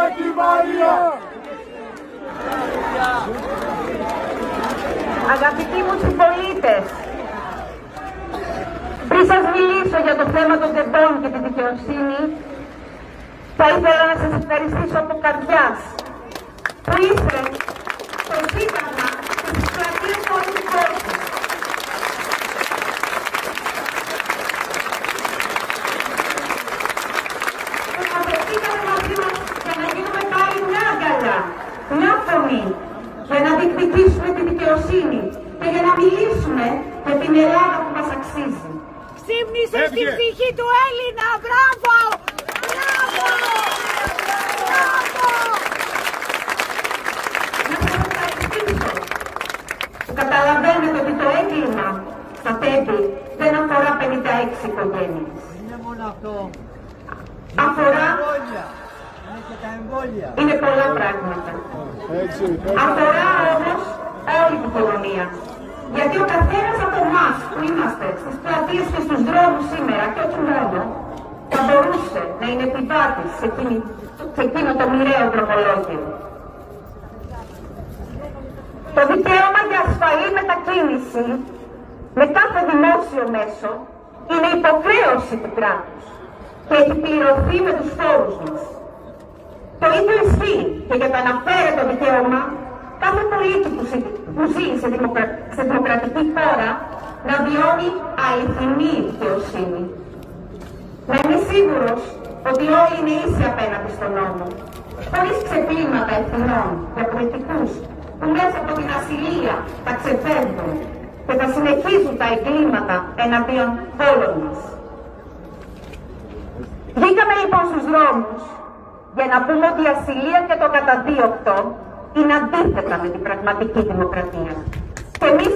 Αγάπη Μαρία! Αγαπητοί μου συμπολίτες, πριν σας μιλήσω για το θέμα των τεμπών και τη δικαιοσύνη, θα ήθελα να σας ευχαριστήσω από καρδιάς που είστε το σύνταγμα της πλατείας του όλου του κόσμου. Βρεθήκαμε μαζί μας για να γίνουμε πάλι μια αγκαλιά, μια φωνή, για να διεκδικήσουμε τη δικαιοσύνη και για να μιλήσουμε για την Ελλάδα που μας αξίζει. Ξύπνησε στην ψυχή του Έλληνα, μπράβο! Μπράβο! Μπράβο! Να σας ευχαριστήσω που καταλαβαίνετε ότι το έγκλημα στα τέμπη δεν αφορά 56 οικογένειες. Είναι μόνο αυτό. Αφορά... Είναι και τα εμβόλια. Είναι πολλά πράγματα. Αφορά όμως όλη την κοινωνία. Γιατί ο καθένας από εμάς που είμαστε στις πλατείες και στους δρόμους σήμερα και όχι μόνο, θα μπορούσε να είναι επιβάτης σε εκείνο το μοιραίο δρομολόγιο. Το δικαίωμα για ασφαλή μετακίνηση με κάθε δημόσιο μέσο είναι υποχρέωση του κράτους και έχει πληρωθεί με τους φόρους μας. Το ίδιο ισχύει και για το αναφέρετο δικαίωμα κάθε πολίτη που ζει σε δημοκρατική χώρα να βιώνει αληθινή δικαιοσύνη. Να είναι σίγουρος ότι όλοι είναι ίσοι απέναντι στον νόμο, χωρίς ξεπλήματα ευθυνών για πολιτικούς που μέσα από την ασυλία τα ξεφεύγουν και θα συνεχίζουν τα εγκλήματα εναντίον όλων μας. Βγήκαμε λοιπόν στους δρόμους για να πούμε ότι η ασυλία και το καταδίωκτο είναι αντίθετα με την πραγματική δημοκρατία. Και εμείς